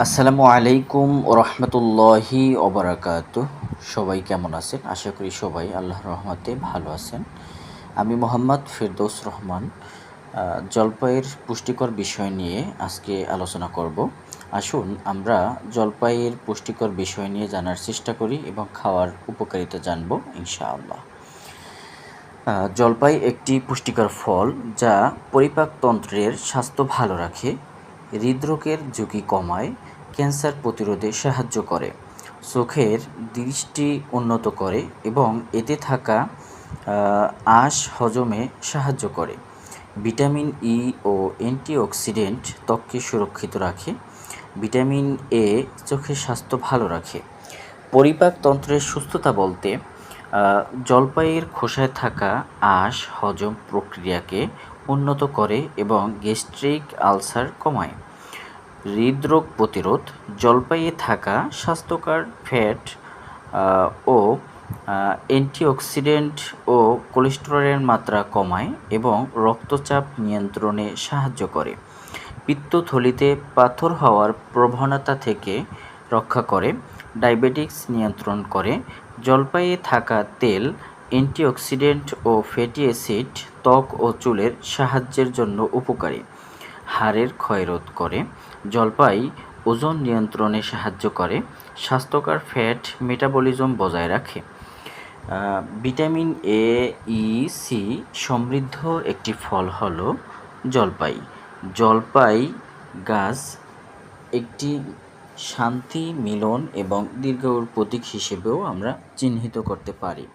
আসসালামু আলাইকুম রহমতুল্লাহি ওবরাকাতুহ। সবাই কেমন আছেন? আশা করি সবাই আল্লাহর রহমতে ভালো আছেন। আমি মোহাম্মদ ফেরদৌস রহমান জলপাইয়ের পুষ্টিকর বিষয় নিয়ে আজকে আলোচনা করব। আসুন আমরা জলপাইয়ের পুষ্টিকর বিষয় নিয়ে জানার চেষ্টা করি এবং খাওয়ার উপকারিতা জানব ইনশাআল্লাহ। জলপাই একটি পুষ্টিকর ফল যা পরিপাকতন্ত্রের স্বাস্থ্য ভালো রাখে, হৃদরোগের ঝুঁকি কমায়, ক্যান্সার প্রতিরোধে সাহায্য করে, চোখের দৃষ্টি উন্নত করে এবং এতে থাকা আঁশ হজমে সাহায্য করে। ভিটামিন ই ও অ্যান্টিঅক্সিডেন্ট ত্বককে সুরক্ষিত রাখে। ভিটামিন এ চোখের স্বাস্থ্য ভালো রাখে। পরিপাকতন্ত্রের সুস্থতা বলতে জলপাইয়ের খোসায় থাকা আঁশ হজম প্রক্রিয়াকে উন্নত করে এবং গ্যাস্ট্রিক আলসার কমায়। হৃদরোগ প্রতিরোধ, জলপাইয়ে থাকা স্বাস্থ্যকর ফ্যাট ও অ্যান্টিঅক্সিডেন্ট ও কোলেস্টেরলের মাত্রা কমায় এবং রক্তচাপ নিয়ন্ত্রণে সাহায্য করে। পিত্তথলিতে পাথর হওয়ার প্রবণতা থেকে রক্ষা করে, ডায়াবেটিস নিয়ন্ত্রণ করে। জলপাইয়ে থাকা তেল, অ্যান্টিঅক্সিডেন্ট ও ফ্যাটি অ্যাসিড ত্বক ও চুলের সাহায্যের জন্য উপকারী। হাড়ের ক্ষয়রোধ করে। জলপাই ওজন নিয়ন্ত্রণে সাহায্য করে, স্বাস্থ্যকর ফ্যাট মেটাবলিজম বজায় রাখে। ভিটামিন এ, ই, সি সমৃদ্ধ একটি ফল হল জলপাই। জলপাই গাছ একটি শান্তি, মিলন এবং দীর্ঘায়ুর প্রতীক হিসেবেও আমরা চিহ্নিত করতে পারি।